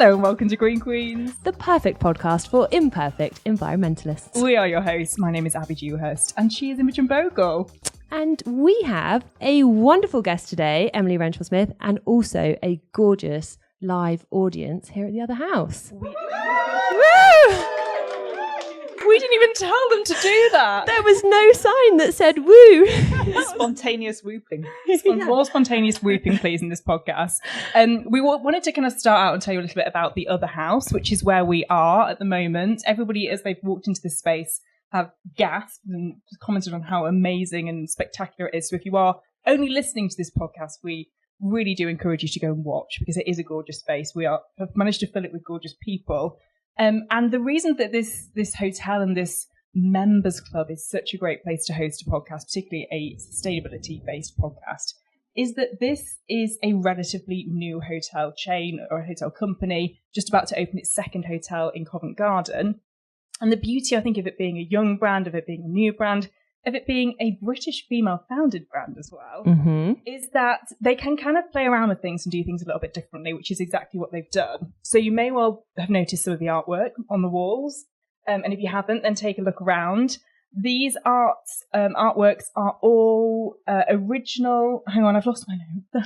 Hello and welcome to Green Queens, the perfect podcast for imperfect environmentalists. We are your hosts. My name is Abby Dewhurst and she is Imogen Bogle. And we have a wonderful guest today, Emily Renshaw-Smith, and also a gorgeous live audience here at the other house. We didn't even tell them to do that. There was no sign that said woo. Spontaneous whooping. More spontaneous whooping, please, in this podcast. We wanted to kind of start out and tell you a little bit about the other house, which is where we are at the moment. Everybody, as they've walked into this space, have gasped and commented on how amazing and spectacular it is. So if you are only listening to this podcast, we really do encourage you to go and watch because it is a gorgeous space. We have managed to fill it with gorgeous people. And the reason that this hotel and this members club is such a great place to host a podcast, particularly a sustainability-based podcast, is that this is a relatively new hotel chain or a hotel company just about to open its second hotel in Covent Garden. And the beauty, I think, of it being a young brand, of it being a new brand, of it being a British female-founded brand as well, is that they can kind of play around with things and do things a little bit differently, which is exactly what they've done. So you may well have noticed some of the artwork on the walls, and if you haven't, then take a look around. These artworks are all original. Hang on, I've lost my name.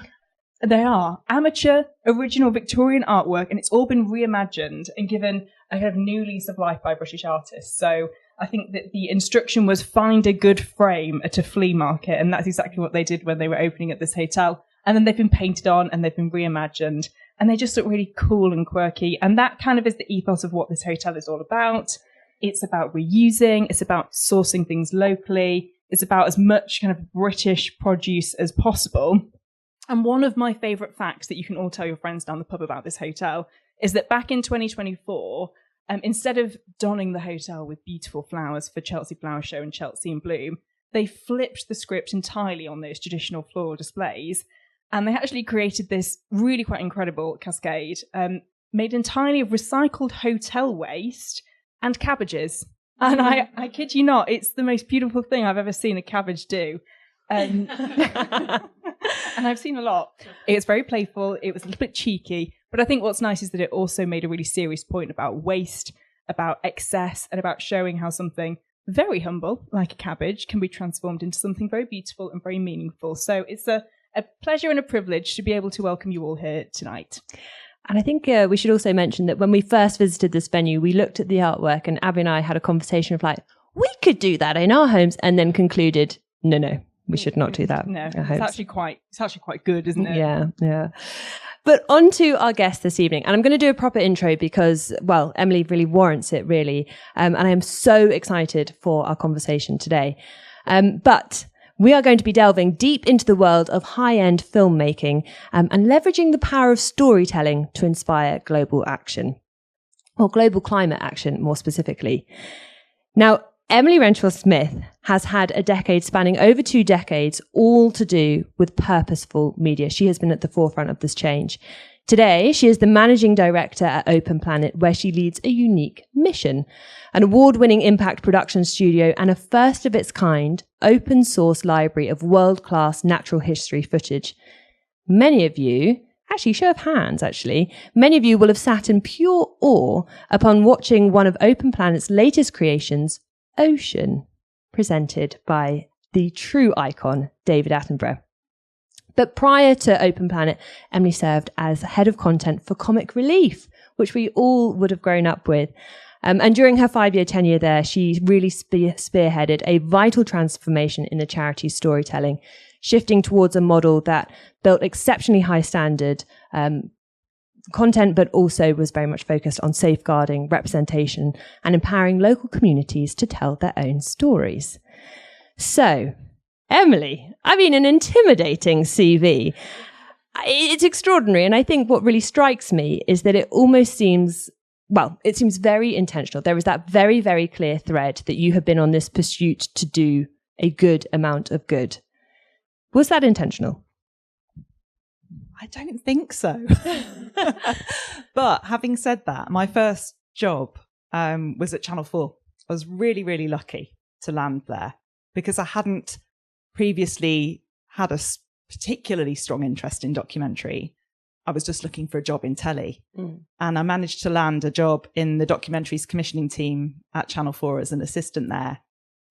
They are amateur, original Victorian artwork, and it's all been reimagined and given a kind of new lease of life by British artists. So I think that the instruction was find a good frame at a flea market, and that's exactly what they did when they were opening at this hotel. And then they've been painted on and they've been reimagined, and they just look really cool and quirky. And that kind of is the ethos of what this hotel is all about. It's about reusing, it's about sourcing things locally, it's about as much kind of British produce as possible. And one of my favourite facts that you can all tell your friends down the pub about this hotel is that back in 2024, instead of donning the hotel with beautiful flowers for Chelsea Flower Show and Chelsea in Bloom, they flipped the script entirely on those traditional floral displays. And they actually created this really quite incredible cascade, made entirely of recycled hotel waste and cabbages. And I kid you not, it's the most beautiful thing I've ever seen a cabbage do. And I've seen a lot. It's very playful. It was a little bit cheeky. But I think what's nice is that it also made a really serious point about waste, about excess, and about showing how something very humble, like a cabbage, can be transformed into something very beautiful and very meaningful. So it's a pleasure and a privilege to be able to welcome you all here tonight. And I think we should also mention that when we first visited this venue, we looked at the artwork and Abby and I had a conversation of like, we could do that in our homes, and then concluded, no, we should not do that. No, it's actually quite good, isn't it? Yeah. But on to our guest this evening. And I'm going to do a proper intro because, well, Emily really warrants it, really. And I am so excited for our conversation today. But we are going to be delving deep into the world of high-end filmmaking and leveraging the power of storytelling to inspire global action, or global climate action, more specifically. Now, Emily Renshaw-Smith has had a decade spanning over 2 decades, all to do with purposeful media. She has been at the forefront of this change. Today, she is the managing director at Open Planet, where she leads a unique mission, an award-winning impact production studio and a first of its kind open source library of world-class natural history footage. Many of you, actually, show of hands, many of you will have sat in pure awe upon watching one of Open Planet's latest creations, Ocean, presented by the true icon, David Attenborough. But prior to Open Planet, Emily served as head of content for Comic Relief, which we all would have grown up with. And during her 5-year tenure there, she really spearheaded a vital transformation in the charity's storytelling, shifting towards a model that built exceptionally high standard content, but also was very much focused on safeguarding, representation, and empowering local communities to tell their own stories. So, Emily, an intimidating CV. It's extraordinary. And I think what really strikes me is that it almost seems, it seems very intentional. There is that very, very clear thread that you have been on this pursuit to do a good amount of good. Was that intentional? I don't think so. But having said that, my first job was at Channel 4. I was really, really lucky to land there because I hadn't previously had a particularly strong interest in documentary. I was just looking for a job in telly. And I managed to land a job in the documentaries commissioning team at Channel 4 as an assistant there.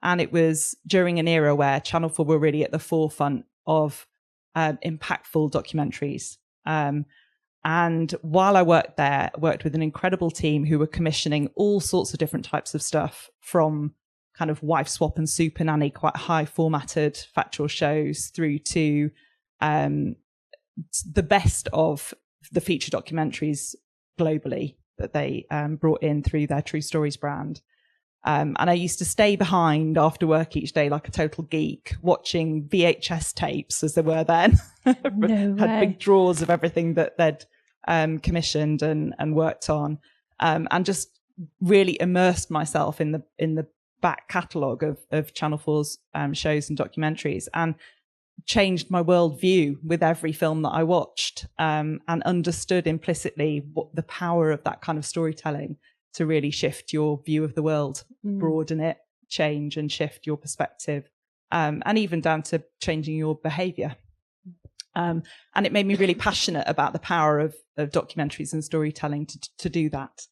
And it was during an era where Channel 4 were really at the forefront of impactful documentaries. And while I worked there, I worked with an incredible team who were commissioning all sorts of different types of stuff, from kind of wife swap and super nanny, quite high formatted factual shows, through to the best of the feature documentaries globally that they brought in through their True Stories brand. And I used to stay behind after work each day like a total geek, watching VHS tapes, as there were then. Had big drawers of everything that they'd commissioned and worked on, and just really immersed myself in the back catalogue of Channel 4's shows and documentaries, and changed my worldview with every film that I watched, and understood implicitly what the power of that kind of storytelling to really shift your view of the world, broaden it, change and shift your perspective, and even down to changing your behaviour. And it made me really passionate about the power of documentaries and storytelling to do that.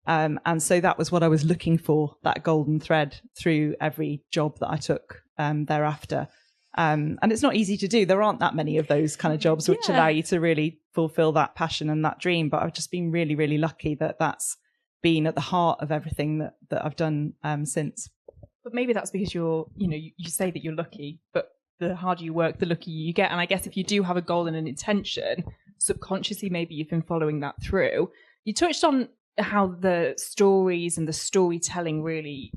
And so that was what I was looking for, that golden thread through every job that I took thereafter. And it's not easy to do. There aren't that many of those kind of jobs which allow you to really fulfill that passion and that dream. But I've just been really, really lucky that that's been at the heart of everything that I've done since. But maybe that's because you say that you're lucky, but the harder you work, the luckier you get. And I guess if you do have a goal and an intention, subconsciously, maybe you've been following that through. You touched on how the stories and the storytelling really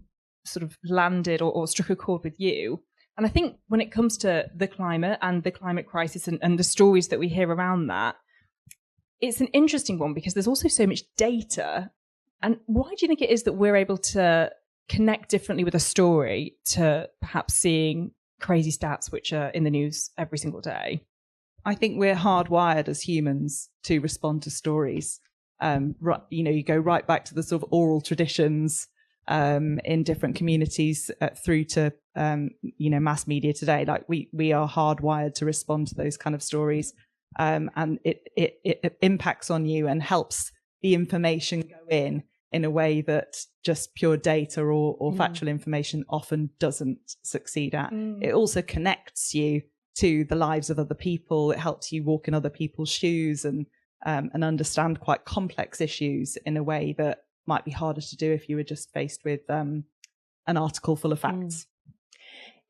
sort of landed or struck a chord with you. And I think when it comes to the climate and the climate crisis and the stories that we hear around that, it's an interesting one because there's also so much data. And why do you think it is that we're able to connect differently with a story to perhaps seeing crazy stats which are in the news every single day? I think we're hardwired as humans to respond to stories. You go right back to the sort of oral traditions in different communities through to mass media today. Like we are hardwired to respond to those kind of stories, and it impacts on you and helps the information go in a way that just pure data or factual information often doesn't succeed at. It also connects you to the lives of other people. It helps you walk in other people's shoes and understand quite complex issues in a way that might be harder to do if you were just faced with an article full of facts.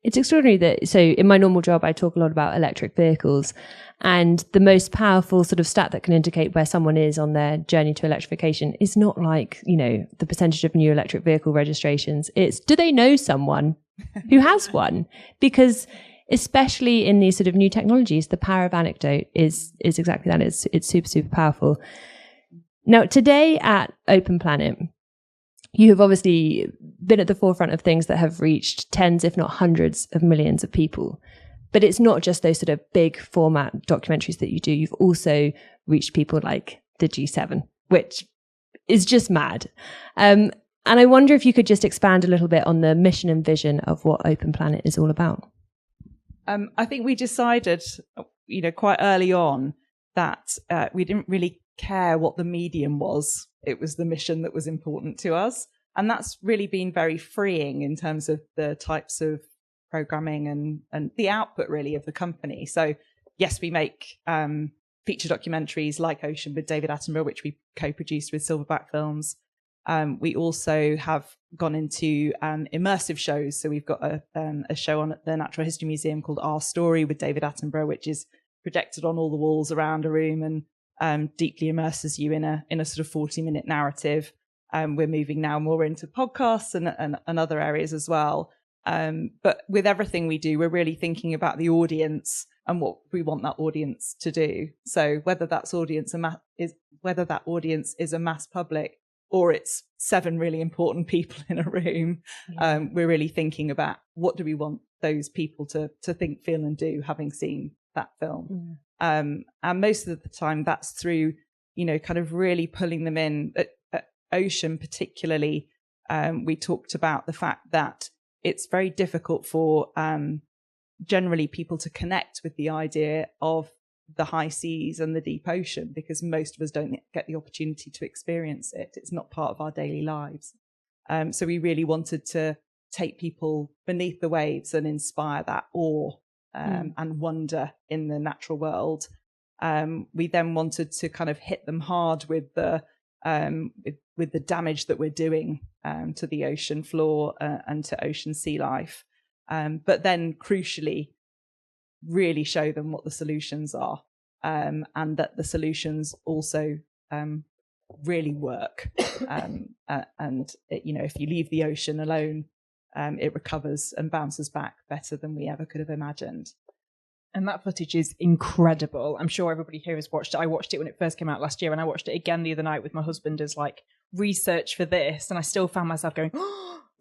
It's extraordinary that, so in my normal job, I talk a lot about electric vehicles, and the most powerful sort of stat that can indicate where someone is on their journey to electrification is not like, the percentage of new electric vehicle registrations. It's, do they know someone who has one? Because especially in these sort of new technologies, the power of anecdote is exactly that. It's super, super powerful. Now, today at Open Planet, you have obviously been at the forefront of things that have reached tens, if not hundreds of millions of people. But it's not just those sort of big format documentaries that you do. You've also reached people like the G7, which is just mad. And I wonder if you could just expand a little bit on the mission and vision of what Open Planet is all about. I think we decided, quite early on that we didn't really care what the medium was. It was the mission that was important to us. And that's really been very freeing in terms of the types of programming and the output really of the company. So yes, we make feature documentaries like Ocean with David Attenborough, which we co-produced with Silverback Films. We also have gone into immersive shows. So we've got a show on at the Natural History Museum called Our Story with David Attenborough, which is projected on all the walls around a room and deeply immerses you in a sort of 40-minute narrative. We're moving now more into podcasts and other areas as well. But with everything we do, we're really thinking about the audience and what we want that audience to do. So whether that audience is a mass public or it's 7 really important people in a room, we're really thinking about what do we want those people to think, feel and do having seen that film. And most of the time that's through, kind of really pulling them in. At Ocean particularly, we talked about the fact that it's very difficult for generally people to connect with the idea of the high seas and the deep ocean, because most of us don't get the opportunity to experience it. It's not part of our daily lives. So we really wanted to take people beneath the waves and inspire that awe and wonder in the natural world. We then wanted to kind of hit them hard with the damage that we're doing to the ocean floor and to ocean sea life, but then crucially really show them what the solutions are, and that the solutions also really work. And if you leave the ocean alone, it recovers and bounces back better than we ever could have imagined. And that footage is incredible. I'm sure everybody here has watched it. I watched it when it first came out last year, and I watched it again the other night with my husband as like research for this, and I still found myself going,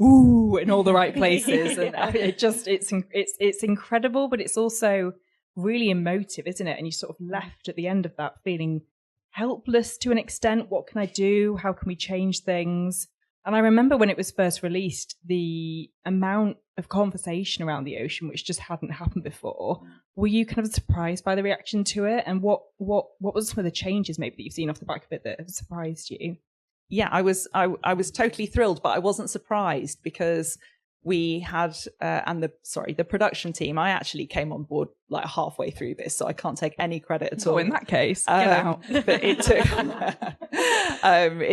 ooh, in all the right places. And it's incredible, but it's also really emotive, isn't it? And you sort of left at the end of that feeling helpless to an extent. What can I do? How can we change things? And I remember when it was first released, the amount of conversation around the ocean, which just hadn't happened before. Were you kind of surprised by the reaction to it? And what was some of the changes maybe that you've seen off the back of it that have surprised you? Yeah, I was totally thrilled, but I wasn't surprised because we had the production team. I actually came on board like halfway through this, so I can't take any credit at all. In that case, get out. But it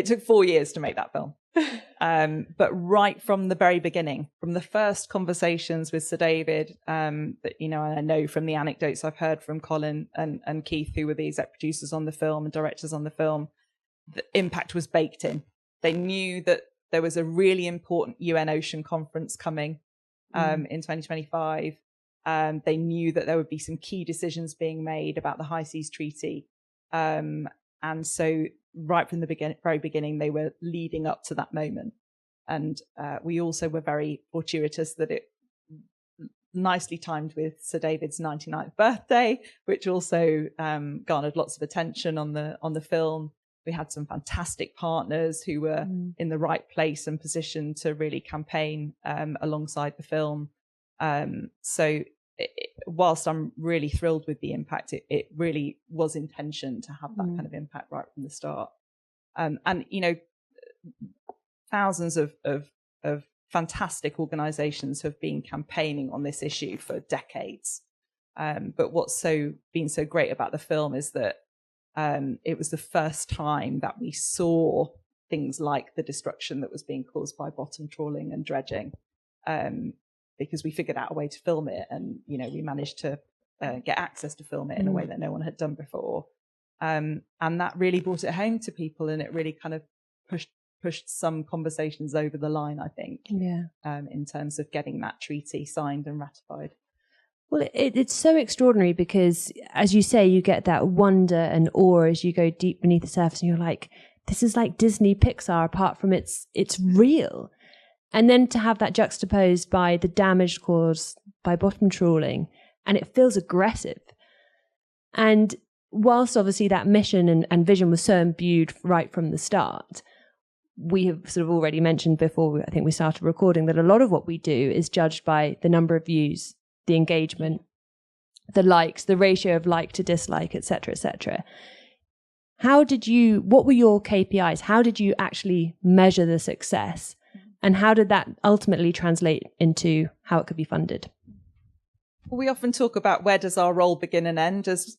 took 4 years to make that film. But right from the very beginning, from the first conversations with Sir David, that I know from the anecdotes I've heard from Colin and Keith, who were the exec producers on the film and directors on the film, the impact was baked in. They knew that there was a really important UN Ocean Conference coming in 2025. They knew that there would be some key decisions being made about the High Seas Treaty. And so right from the very beginning, they were leading up to that moment. And we also were very fortuitous that it nicely timed with Sir David's 99th birthday, which also garnered lots of attention on the film. We had some fantastic partners who were in the right place and position to really campaign alongside the film. Whilst I'm really thrilled with the impact, it really was intention to have that kind of impact right from the start. And thousands of fantastic organisations have been campaigning on this issue for decades. But what's been so great about the film is that it was the first time that we saw things like the destruction that was being caused by bottom trawling and dredging, because we figured out a way to film it, and we managed to get access to film it in a way that no one had done before, and that really brought it home to people, and it really kind of pushed some conversations over the line, I think, in terms of getting that treaty signed and ratified. Well, it's so extraordinary because, as you say, you get that wonder and awe as you go deep beneath the surface, and you're like, this is like Disney Pixar, apart from it's real. And then to have that juxtaposed by the damage caused by bottom trawling, and it feels aggressive. And whilst obviously that mission and vision was so imbued right from the start, we have sort of already mentioned before, I think we started recording, that a lot of what we do is judged by the number of views, the engagement, the likes, the ratio of like to dislike, etc., etc. What were your KPIs? How did you actually measure the success? And how did that ultimately translate into how it could be funded? Well, we often talk about where does our role begin and end as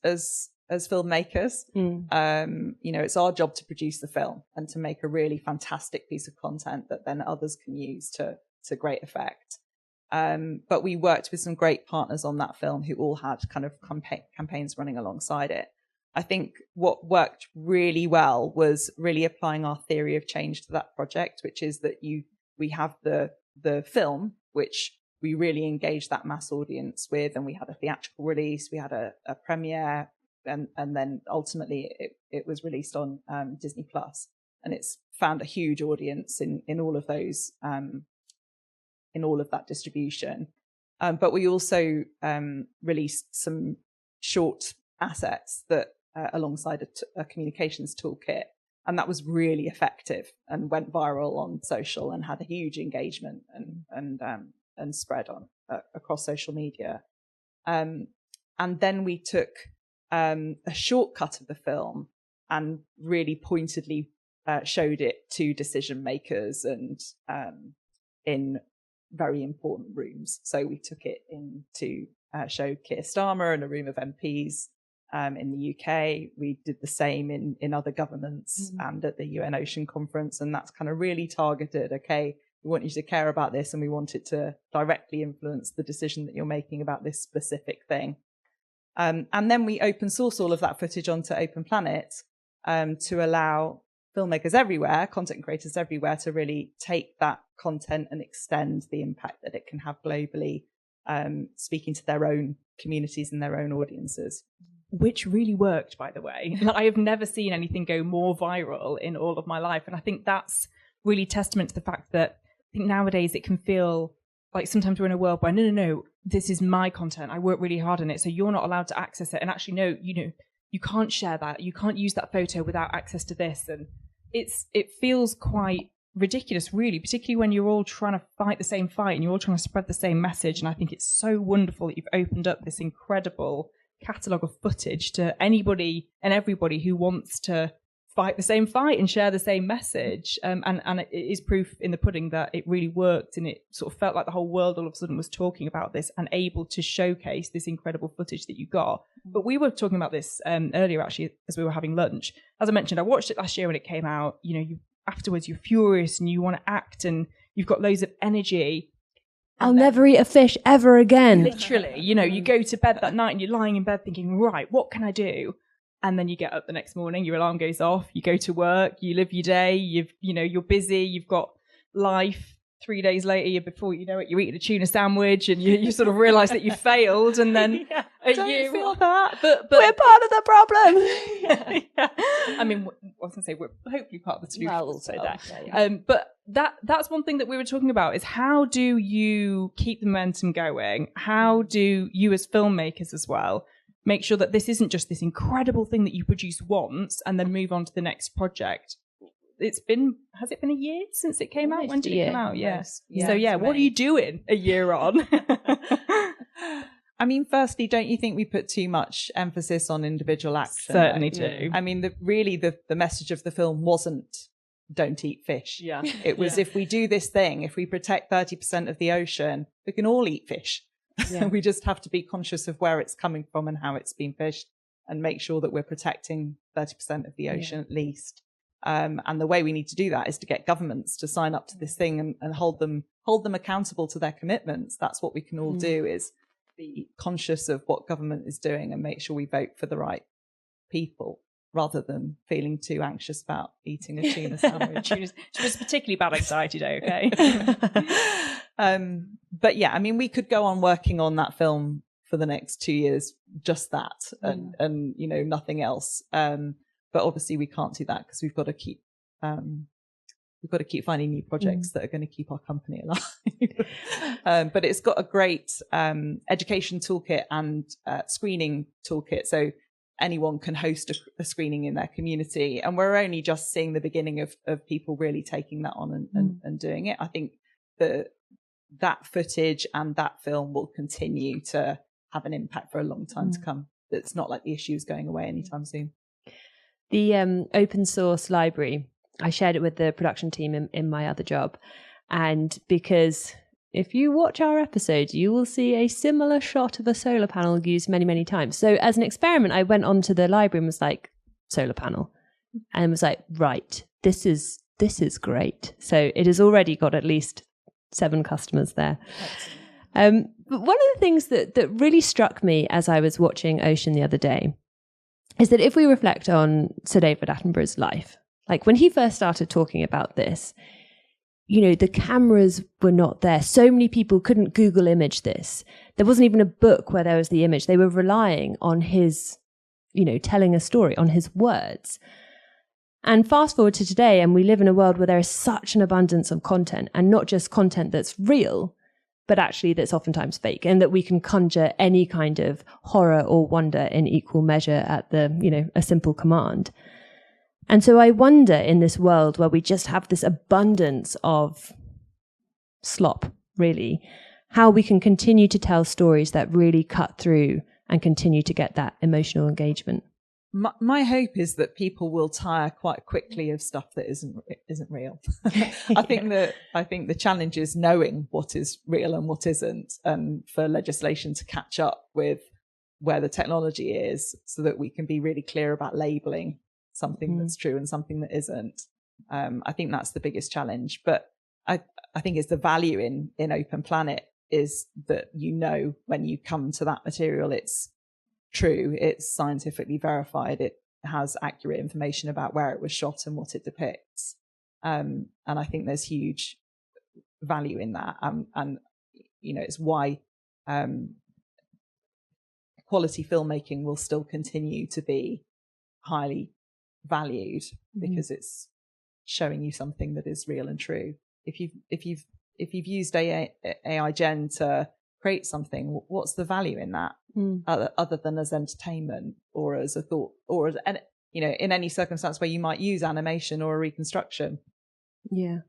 filmmakers. It's our job to produce the film and to make a really fantastic piece of content that then others can use to great effect. But we worked with some great partners on that film who all had kind of campaigns running alongside it. I think what worked really well was really applying our theory of change to that project, which is that we have the film, which we really engaged that mass audience with, and we had a theatrical release, we had a premiere, and then ultimately it was released on Disney Plus, and it's found a huge audience in all of those in all of that distribution. But we also released some short assets that alongside a communications toolkit, and that was really effective and went viral on social and had a huge engagement and spread on across social media. And then we took a shortcut of the film and really pointedly showed it to decision makers and in very important rooms. So we took it in to show Keir Starmer in a room of MPs in the UK. We did the same in other governments and at the UN Ocean Conference. And that's kind of really targeted. Okay, we want you to care about this and we want it to directly influence the decision that you're making about this specific thing. And then we open source all of that footage onto Open Planet to allow filmmakers everywhere, content creators everywhere, to really take that content and extend the impact that it can have globally, speaking to their own communities and their own audiences. Which really worked, by the way. I have never seen anything go more viral in all of my life. And I think that's really testament to the fact that I think nowadays it can feel like sometimes we're in a world where, no, this is my content. I work really hard on it. So you're not allowed to access it. And actually, no, you can't share that. You can't use that photo without access to this. And it feels quite ridiculous, really, particularly when you're all trying to fight the same fight and you're all trying to spread the same message. And I think it's so wonderful that you've opened up this incredible catalogue of footage to anybody and everybody who wants to fight the same fight and share the same message. And it is proof in the pudding that it really worked, and it sort of felt like the whole world all of a sudden was talking about this and able to showcase this incredible footage that you got. But we were talking about this earlier, actually, as we were having lunch. As I mentioned, I watched it last year when it came out. Afterwards you're furious and you want to act and you've got loads of energy. I'll never eat a fish ever again. Literally, you go to bed that night and you're lying in bed thinking, right, what can I do? And then you get up the next morning, your alarm goes off, you go to work, you live your day, you're busy, you've got life. 3 days later, before you know it, you're eating a tuna sandwich and you sort of realise that you failed, and then don't you feel that? But we're part of the problem. Yeah. I mean, I was going to say we're hopefully part of the solution. Well, also that. Yeah. But that's one thing that we were talking about is how do you keep the momentum going? How do you as filmmakers as well make sure that this isn't just this incredible thing that you produce once and then move on to the next project? Has it been a year since it came out? When did it come out? Yes. So what are you doing a year on? I mean, firstly, don't you think we put too much emphasis on individual action? Certainly do. I mean, the message of the film wasn't don't eat fish. Yeah. It was if we do this thing, if we protect 30% of the ocean, we can all eat fish. Yeah. We just have to be conscious of where it's coming from and how it's been fished and make sure that we're protecting 30% of the ocean at least. And the way we need to do that is to get governments to sign up to this thing and hold them accountable to their commitments. That's what we can all do, is be conscious of what government is doing and make sure we vote for the right people rather than feeling too anxious about eating a tuna sandwich. It's just particularly bad anxiety day, okay? But yeah, I mean, we could go on working on that film for the next 2 years, just that, and nothing else. But obviously we can't do that because we've got to keep finding new projects that are going to keep our company alive. But it's got a great education toolkit and screening toolkit, so anyone can host a screening in their community. And we're only just seeing the beginning of people really taking that on and doing it. I think that footage and that film will continue to have an impact for a long time to come. It's not like the issue is going away anytime soon. The open source library, I shared it with the production team in my other job. And because if you watch our episodes, you will see a similar shot of a solar panel used many, many times. So as an experiment, I went onto the library and was like, solar panel. And was like, right, this is great. So it has already got at least 7 customers there. But one of the things that really struck me as I was watching Ocean the other day is that if we reflect on Sir David Attenborough's life, like when he first started talking about this, the cameras were not there. So many people couldn't Google image this. There wasn't even a book where there was the image. They were relying on his, telling a story, on his words. And fast forward to today, and we live in a world where there is such an abundance of content, and not just content that's real, but actually that's oftentimes fake, and that we can conjure any kind of horror or wonder in equal measure at a simple command. And so I wonder, in this world where we just have this abundance of slop, really, how we can continue to tell stories that really cut through and continue to get that emotional engagement? My hope is that people will tire quite quickly of stuff that isn't real. I think the challenge is knowing what is real and what isn't, and for legislation to catch up with where the technology is, so that we can be really clear about labeling something that's true and something that isn't. I think that's the biggest challenge. But I think it's the value in Open Planet is that, you know, when you come to that material, it's true, it's scientifically verified, it has accurate information about where it was shot and what it depicts. And I think there's huge value in that. And you know, it's why quality filmmaking will still continue to be highly valued, because it's showing you something that is real and true. If you've used AI Gen to create something, what's the value in that, other than as entertainment or as a thought, or as, you know, in any circumstance where you might use animation or a reconstruction? Yeah.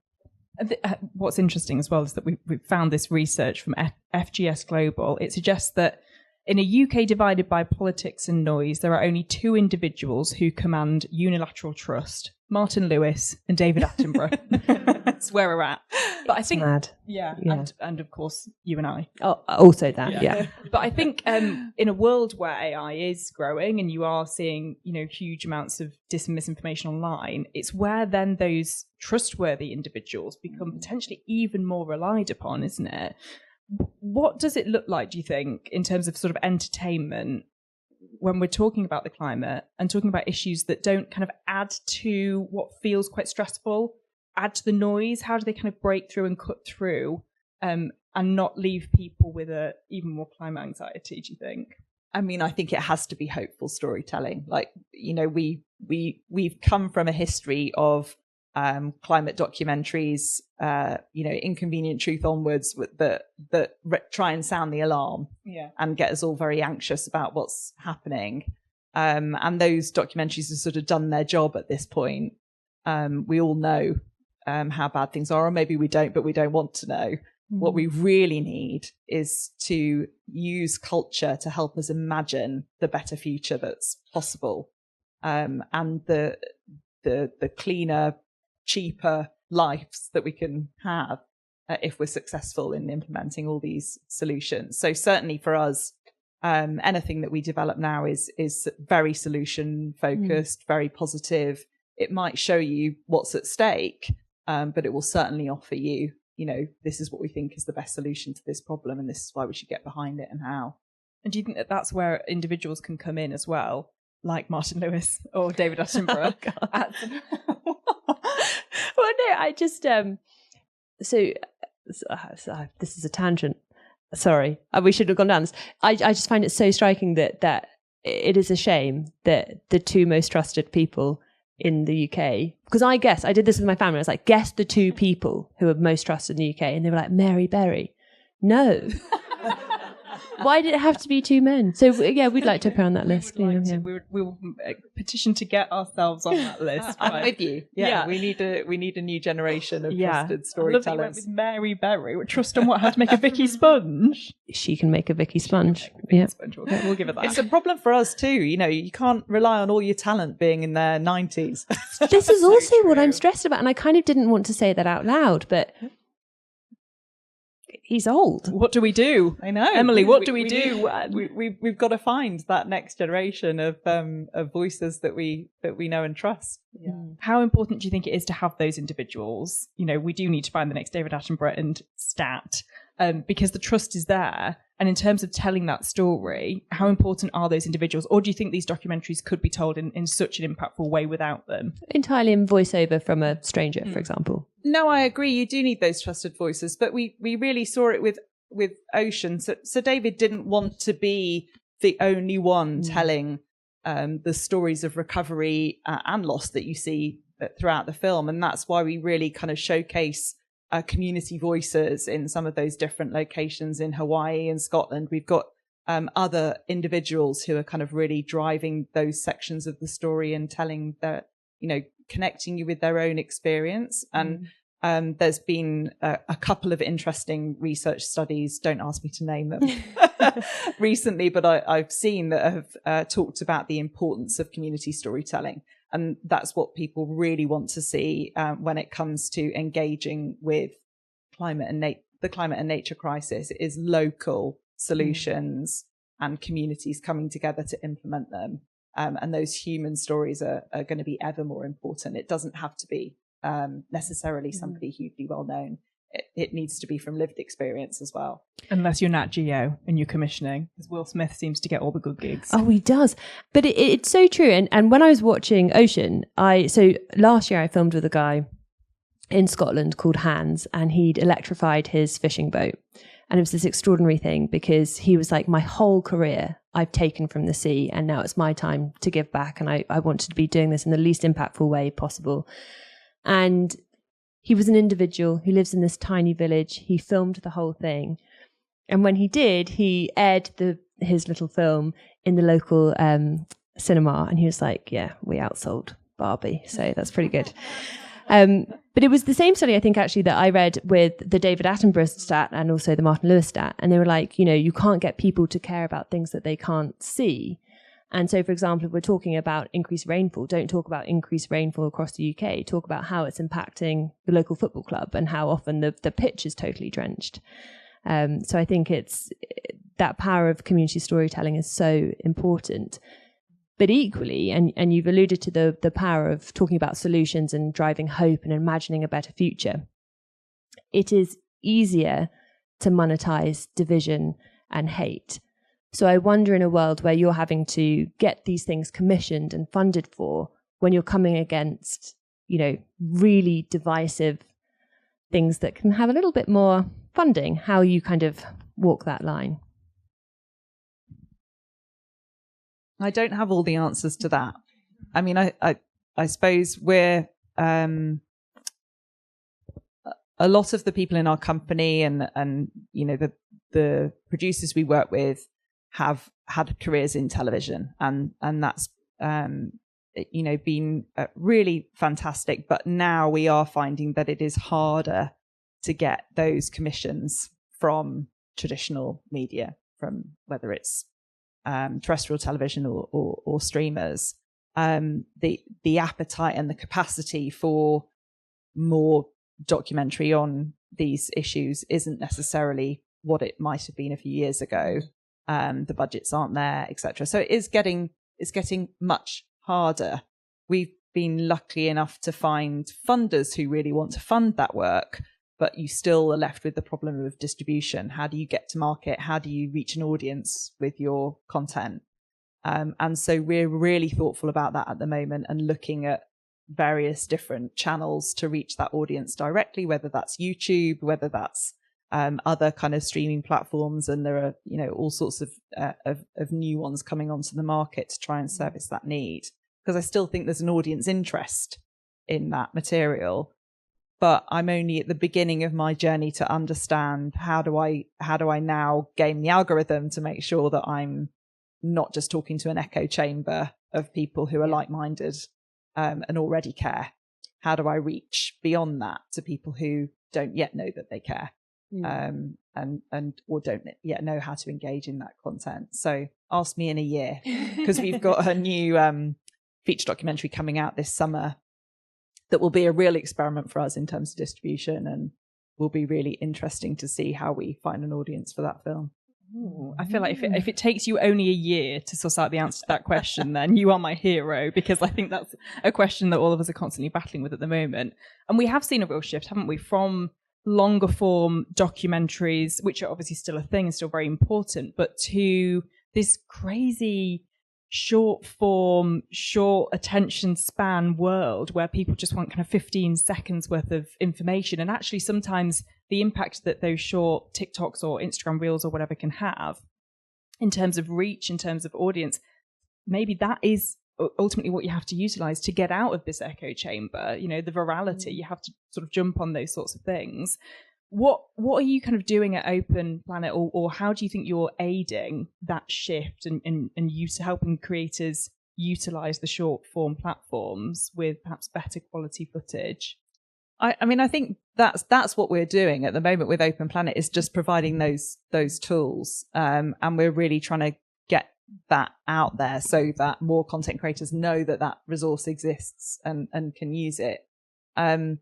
What's interesting as well is that we found this research from FGS Global. It suggests that in a UK divided by politics and noise, there are only two individuals who command unilateral trust: Martin Lewis and David Attenborough. That's where we're at. But I think, mad. Yeah. And of course, you and I. Oh, also that, yeah. But I think in a world where AI is growing and you are seeing, you know, huge amounts of dis and misinformation online, it's where then those trustworthy individuals become potentially even more relied upon, isn't it? What does it look like, do you think, in terms of sort of entertainment, when we're talking about the climate and talking about issues that don't kind of add to what feels quite stressful, add to the noise? How do they kind of break through and cut through and not leave people with even more climate anxiety, do you think? I mean, I think it has to be hopeful storytelling. Like, you know, we've come from a history of climate documentaries, you know, Inconvenient Truth onwards, that try and sound the alarm and get us all very anxious about what's happening. And those documentaries have sort of done their job at this point. We all know how bad things are, or maybe we don't, but we don't want to know. What we really need is to use culture to help us imagine the better future that's possible, and the cleaner, cheaper lives that we can have if we're successful in implementing all these solutions. So certainly for us, anything that we develop now is very solution focused, very positive. It might show you what's at stake, but it will certainly offer you, you know, this is what we think is the best solution to this problem, and this is why we should get behind it and how. And do you think that that's where individuals can come in as well, like Martin Lewis or David Attenborough? Well, no, I just so this is a tangent. Sorry, we should have gone down this. I just find it so striking that it is a shame that the two most trusted people in the UK, because I did this with my family. I was like, guess the two people who are most trusted in the UK, and they were like, Mary Berry. No. Why did it have to be two men? So yeah, we'd like to appear on that list. We will petition to get ourselves on that list. I'm with you. Yeah, we need a new generation of trusted storytellers. I love that you went with Mary Berry. Trust on how to make a Vicky sponge. She can make a Vicky sponge. Yeah, we'll give it that. It's a problem for us too. You know, you can't rely on all your talent being in their 90s. This is also what I'm stressed about, and I kind of didn't want to say that out loud, but he's old. What do we do? I know, Emily. What do we do? We've got to find that next generation of voices that we know and trust. Yeah. How important do you think it is to have those individuals? You know, we do need to find the next David Attenborough and Stat, because the trust is there. And in terms of telling that story, how important are those individuals? Or do you think these documentaries could be told in such an impactful way without them? Entirely in voiceover from a stranger, for example. No, I agree. You do need those trusted voices. But we really saw it with Ocean. So David didn't want to be the only one telling the stories of recovery and loss that you see throughout the film. And that's why we really kind of showcase community voices in some of those different locations in Hawaii and Scotland. We've got other individuals who are kind of really driving those sections of the story and telling that, you know, connecting you with their own experience. And There's been a couple of interesting research studies, don't ask me to name them, recently, but I've seen that have talked about the importance of community storytelling. And that's what people really want to see when it comes to engaging with the climate and nature crisis, is local solutions and communities coming together to implement them. And those human stories are going to be ever more important. It doesn't have to be necessarily somebody hugely well known. It needs to be from lived experience as well. Unless you're Nat Geo and you're commissioning, because Will Smith seems to get all the good gigs. Oh, he does. But it's so true. And when I was watching Ocean, so last year I filmed with a guy in Scotland called Hans, and he'd electrified his fishing boat. And it was this extraordinary thing, because he was like, my whole career I've taken from the sea, and now it's my time to give back. And I wanted to be doing this in the least impactful way possible. And he was an individual who lives in this tiny village. He filmed the whole thing. And when he did, he aired his little film in the local cinema. And he was like, yeah, we outsold Barbie. So that's pretty good. But it was the same study, I think, actually, that I read with the David Attenborough stat and also the Martin Lewis stat. And they were like, you can't get people to care about things that they can't see. And so, for example, if we're talking about increased rainfall, don't talk about increased rainfall across the UK. Talk about how it's impacting the local football club and how often the pitch is totally drenched. So I think it's that power of community storytelling is so important. But equally, and you've alluded to the power of talking about solutions and driving hope and imagining a better future, it is easier to monetize division and hate. So I wonder, in a world where you're having to get these things commissioned and funded for, when you're coming against, really divisive things that can have a little bit more funding, how you kind of walk that line. I don't have all the answers to that. I mean, I suppose we're a lot of the people in our company and the producers we work with have had careers in television, and that's been really fantastic. But now we are finding that it is harder to get those commissions from traditional media, from whether it's terrestrial television or streamers. The appetite and the capacity for more documentary on these issues isn't necessarily what it might have been a few years ago. The budgets aren't there, etc. So it's getting much harder. We've been lucky enough to find funders who really want to fund that work, but you still are left with the problem of distribution. How do you get to market? How do you reach an audience with your content? And so we're really thoughtful about that at the moment, and looking at various different channels to reach that audience directly, whether that's YouTube, whether that's other kind of streaming platforms. And there are, all sorts of new ones coming onto the market to try and service that need. Because I still think there's an audience interest in that material. But I'm only at the beginning of my journey to understand how do I now game the algorithm to make sure that I'm not just talking to an echo chamber of people who are like-minded and already care. How do I reach beyond that to people who don't yet know that they care, and or don't yet know how to engage in that content? So ask me in a year, because we've got a new feature documentary coming out this summer that will be a real experiment for us in terms of distribution, and will be really interesting to see how we find an audience for that film. Ooh, I feel like if it takes you only a year to suss out the answer to that question, then you are my hero, because I think that's a question that all of us are constantly battling with at the moment. And we have seen a real shift, haven't we, from longer form documentaries, which are obviously still a thing and still very important, but to this crazy short form, short attention span world where people just want kind of 15 seconds worth of information. And actually sometimes the impact that those short TikToks or Instagram reels or whatever can have in terms of reach, in terms of audience, maybe that is ultimately what you have to utilize to get out of this echo chamber. The virality, you have to sort of jump on those sorts of things. What are you kind of doing at Open Planet, or how do you think you're aiding that shift and helping creators utilize the short form platforms with perhaps better quality footage? I mean, I think that's what we're doing at the moment with Open Planet, is just providing those tools, and we're really trying to get that out there so that more content creators know that resource exists and can use it. And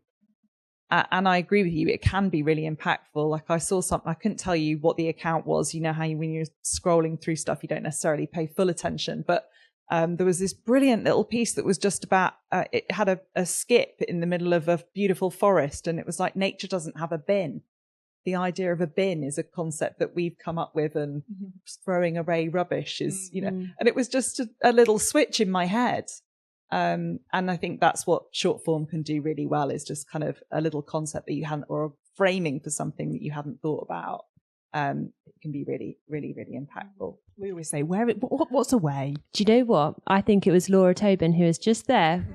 I agree with you, it can be really impactful. Like, I saw something, I couldn't tell you what the account was. You know how when you're scrolling through stuff, you don't necessarily pay full attention, but there was this brilliant little piece that was just about, it had a skip in the middle of a beautiful forest, and it was like, nature doesn't have a bin. The idea of a bin is a concept that we've come up with, and throwing away rubbish is, and it was just a little switch in my head. And I think that's what short form can do really well, is just kind of a little concept that you hadn't, or a framing for something that you hadn't thought about. It can be really, really, really impactful. We always say, what's a way? Do you know what? I think it was Laura Tobin, who was just there,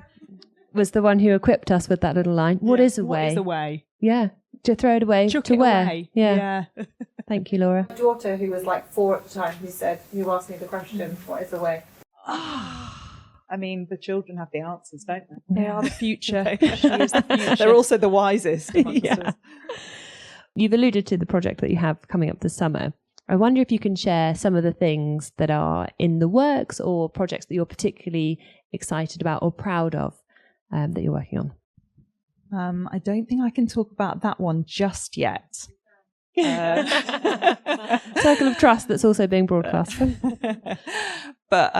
was the one who equipped us with that little line. What is a way? What is a way? Yeah. To throw it away. Chuck to it where? away. Yeah. Thank you, Laura. My daughter, who was like 4 at the time, who asked me the question, what is a way? I mean, the children have the answers, don't they? They are the future. She is the future. They're also the wisest amongst us. You've alluded to the project that you have coming up this summer. I wonder if you can share some of the things that are in the works, or projects that you're particularly excited about or proud of that you're working on. I don't think I can talk about that one just yet. Circle of trust that's also being broadcast. But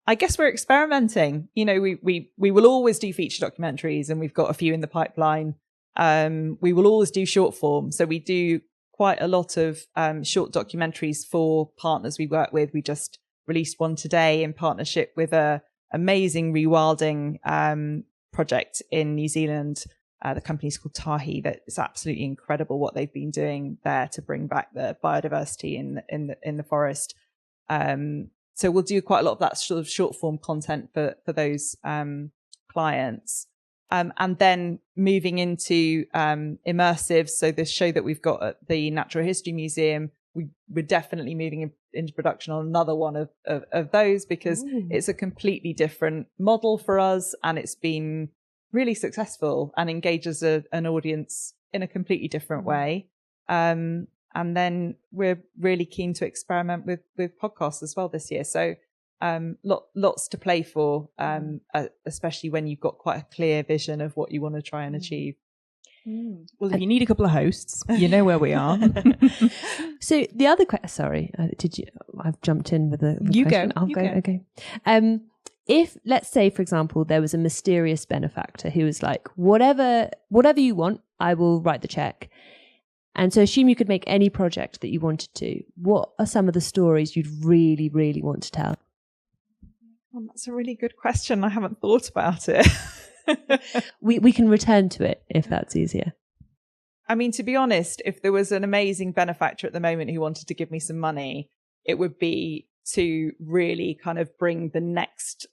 I guess we're experimenting. You know, we will always do feature documentaries, and we've got a few in the pipeline. We will always do short form. So we do quite a lot of short documentaries for partners we work with. We just released one today in partnership with a amazing rewilding project in New Zealand. The company's called Tahi. That it's absolutely incredible what they've been doing there to bring back the biodiversity in the forest. So we'll do quite a lot of that sort of short form content for those clients. And then moving into immersive. So this show that we've got at the Natural History Museum, we're definitely moving into production on another one of those, because it's a completely different model for us, and it's been really successful and engages an audience in a completely different way. And then we're really keen to experiment with podcasts as well this year. So lots to play for, especially when you've got quite a clear vision of what you want to try and achieve. Well, if you need a couple of hosts, you know where we are. So the other question, sorry, I've jumped in with a you question. go. I'll You go. go. Okay. If, let's say, for example, there was a mysterious benefactor who was like, whatever you want, I will write the check. And so assume you could make any project that you wanted to. What are some of the stories you'd really, really want to tell? Well, that's a really good question. I haven't thought about it. We can return to it if that's easier. I mean, to be honest, if there was an amazing benefactor at the moment who wanted to give me some money, it would be to really kind of bring the next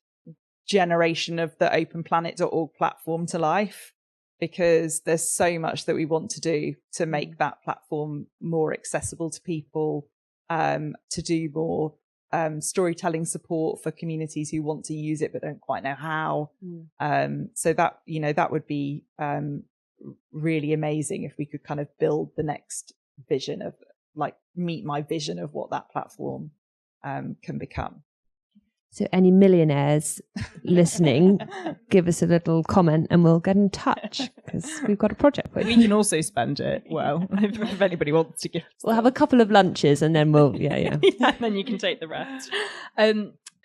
generation of the openplanet.org platform to life, because there's so much that we want to do to make that platform more accessible to people, to do more storytelling support for communities who want to use it but don't quite know how. So that, that would be really amazing if we could kind of build the next vision of, like, meet my vision of what that platform can become. So any millionaires listening, give us a little comment and we'll get in touch, because we've got a project for you. We can also spend it well if anybody wants to give. We'll have a couple of lunches and then we'll, yeah. And then you can take the rest.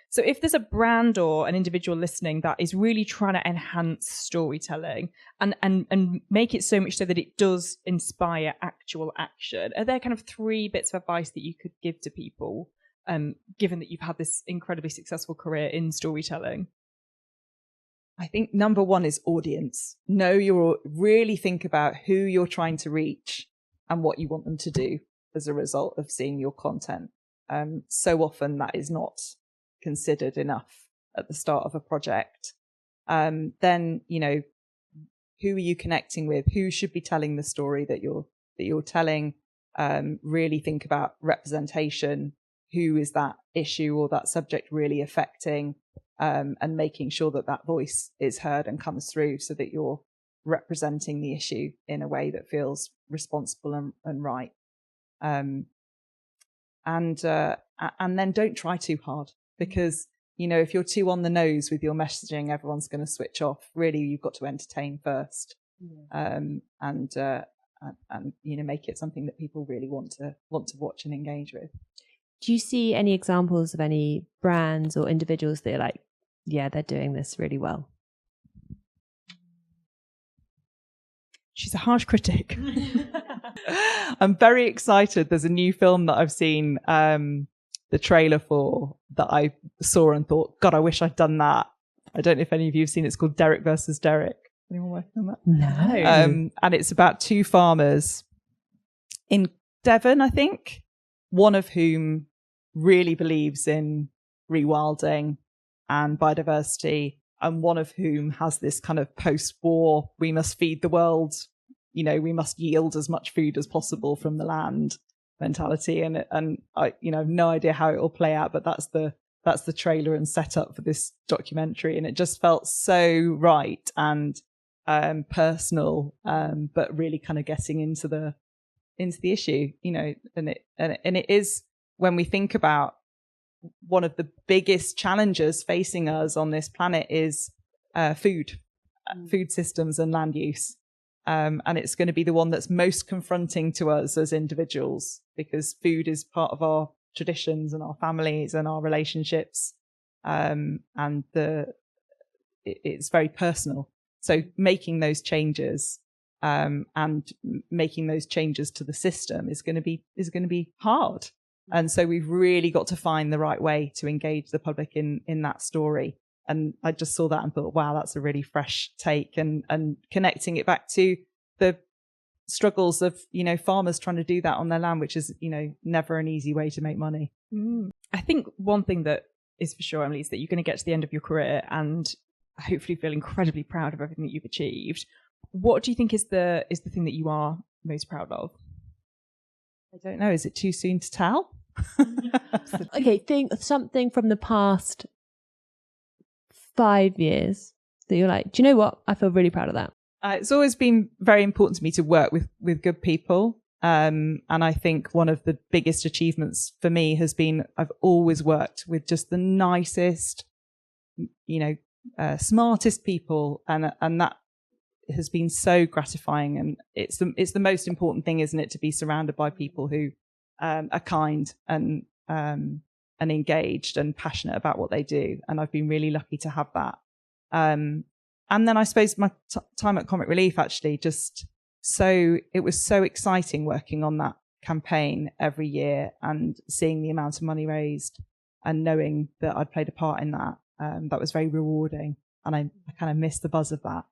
So if there's a brand or an individual listening that is really trying to enhance storytelling and make it so much so that it does inspire actual action, are there kind of 3 bits of advice that you could give to people, given that you've had this incredibly successful career in storytelling? I think number 1 is audience. Really think about who you're trying to reach and what you want them to do as a result of seeing your content. So often that is not considered enough at the start of a project. Then, who are you connecting with? Who should be telling the story that you're telling? Really think about representation. Who is that issue or that subject really affecting, and making sure that voice is heard and comes through, so that you're representing the issue in a way that feels responsible and right. And then don't try too hard, because, you know, if you're too on the nose with your messaging, everyone's going to switch off. Really, you've got to entertain first, and you know, make it something that people really want to watch and engage with. Do you see any examples of any brands or individuals that are like, yeah, they're doing this really well? She's a harsh critic. I'm very excited. There's a new film that I've seen the trailer for that I saw and thought, God, I wish I'd done that. I don't know if any of you have seen it. It's called Derek versus Derek. Anyone working on that? No. And it's about two farmers in Devon, I think, one of whom really believes in rewilding and biodiversity, and one of whom has this kind of post-war, we must feed the world, you know, we must yield as much food as possible from the land mentality. And I, you know, have no idea how it will play out, but that's the trailer and setup for this documentary, and it just felt so right and personal, but really kind of getting into the issue, you know, and it is, when we think about one of the biggest challenges facing us on this planet is food systems and land use. And it's going to be the one that's most confronting to us as individuals, because food is part of our traditions and our families and our relationships. And it's very personal. So making those changes and making those changes to the system is going to be hard. And so we've really got to find the right way to engage the public in that story. And I just saw that and thought, wow, that's a really fresh take, and connecting it back to the struggles of, you know, farmers trying to do that on their land, which is, you know, never an easy way to make money. I think one thing that is for sure, Emily, is that you're going to get to the end of your career and hopefully feel incredibly proud of everything that you've achieved. What do you think is the thing that you are most proud of? I don't know. Is it too soon to tell? Okay, think of something from the past 5 years that you're like, do you know what? I feel really proud of that. It's always been very important to me to work with good people. And I think one of the biggest achievements for me has been, I've always worked with just the nicest, you know, smartest people. And that has been so gratifying. And it's the most important thing, isn't it? To be surrounded by people who are kind and engaged and passionate about what they do. And I've been really lucky to have that. And then I suppose my time at Comic Relief, actually, it was so exciting working on that campaign every year and seeing the amount of money raised and knowing that I'd played a part in that. That was very rewarding. And I kind of missed the buzz of that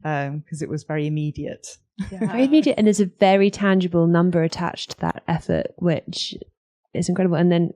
because it was very immediate. Yeah. Very immediate, and there's a very tangible number attached to that effort, which is incredible. And then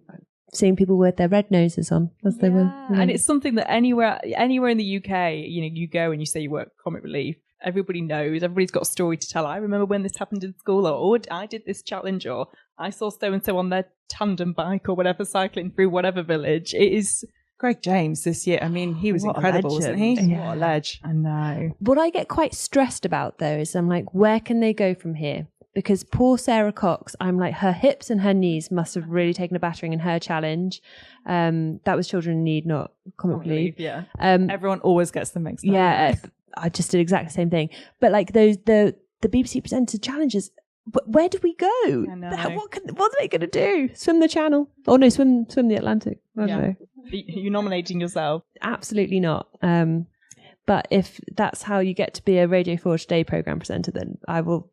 seeing people with their red noses on as they were. Yeah. And it's something that anywhere in the UK, you know, you go and you say you work Comic Relief, everybody knows, everybody's got a story to tell. I remember when this happened in school, or I did this challenge, or I saw so-and-so on their tandem bike or whatever, cycling through whatever village. It is Greg James this year. I mean, he was incredible, wasn't he? Yeah. What a ledge. I know. What I get quite stressed about, though, is I'm like, where can they go from here? Because poor Sarah Cox, I'm like, her hips and her knees must have really taken a battering in her challenge. That was Children in Need, not Comic Relief. Yeah. Everyone always gets them mixed up. Yeah, I just did exactly the same thing. But like the BBC presented challenges, where do we go? I know. What are they going to do? Swim the Channel? Oh no, swim the Atlantic. I don't know. Are you nominating yourself? Absolutely not. But if that's how you get to be a Radio 4 Today programme presenter, then I will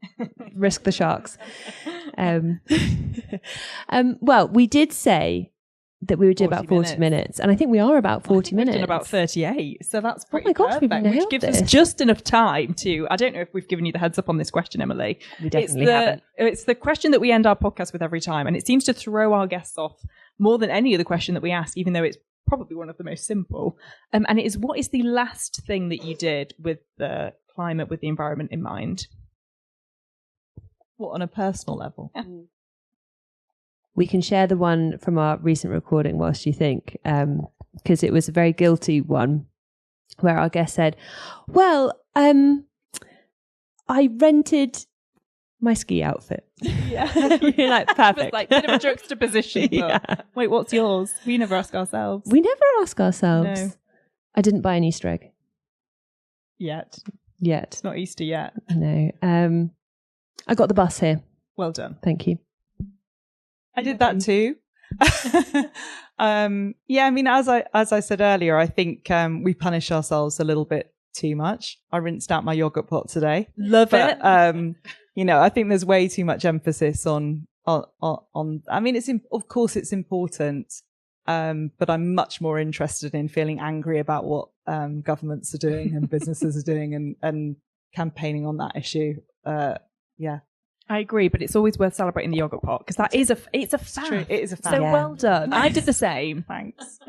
risk the sharks. Well, we did say that we would do about 40 minutes. And I think we are about 40 minutes. We've done about 38. So that's pretty my gosh, perfect, we've which gives us just enough time to, I don't know if we've given you the heads up on this question, Emily. We definitely haven't. It's the question that we end our podcast with every time. And it seems to throw our guests off more than any other question that we ask, even though it's probably one of the most simple. And it is, what is the last thing that you did with the climate, with the environment in mind? What, on a personal level? Yeah. We can share the one from our recent recording whilst you think, because it was a very guilty one where our guest said, well, I rented my ski outfit. Yeah. You're like, perfect. It's like bit of a juxtaposition. But Yeah. wait, what's yours? We never ask ourselves. We never ask ourselves. No. I didn't buy an Easter egg Yet. yet. It's not Easter yet. No. I got the bus here. Well done. Thank you. I did that too. Yeah, I mean, as I said earlier, I think we punish ourselves a little bit too much. I rinsed out my yogurt pot today. Love But it. you know, I think there's way too much emphasis on I mean, of course it's important, but I'm much more interested in feeling angry about what governments are doing and businesses are doing and campaigning on that issue. Yeah. I agree, but it's always worth celebrating the yogurt pot because it's a fact. True. It is a fact. So Yeah. well done. I did the same. Thanks.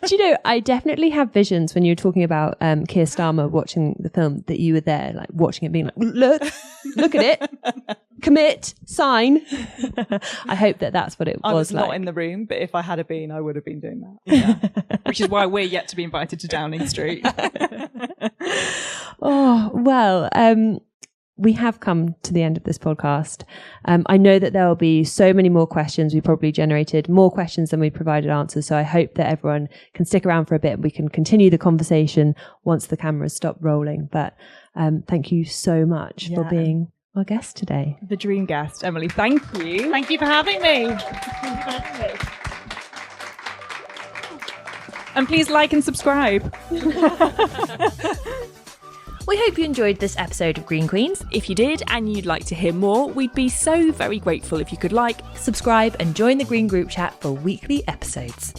Do you know, I definitely have visions when you were talking about Keir Starmer watching the film that you were there, like watching it being like, look at it, commit, sign. I hope that's what it I was like. not in the room, but if I had been, I would have been doing that. Yeah. Which is why we're yet to be invited to Downing Street. Oh, well, we have come to the end of this podcast. I know that there will be so many more questions. We probably generated more questions than we provided answers. So I hope that everyone can stick around for a bit and we can continue the conversation once the cameras stop rolling. But thank you so much for being our guest today. The dream guest, Emily. Thank you. Thank you for having me. And please like and subscribe. We hope you enjoyed this episode of Green Queens. If you did and you'd like to hear more, we'd be so very grateful if you could like, Subscribe and join the Green Group Chat for weekly episodes.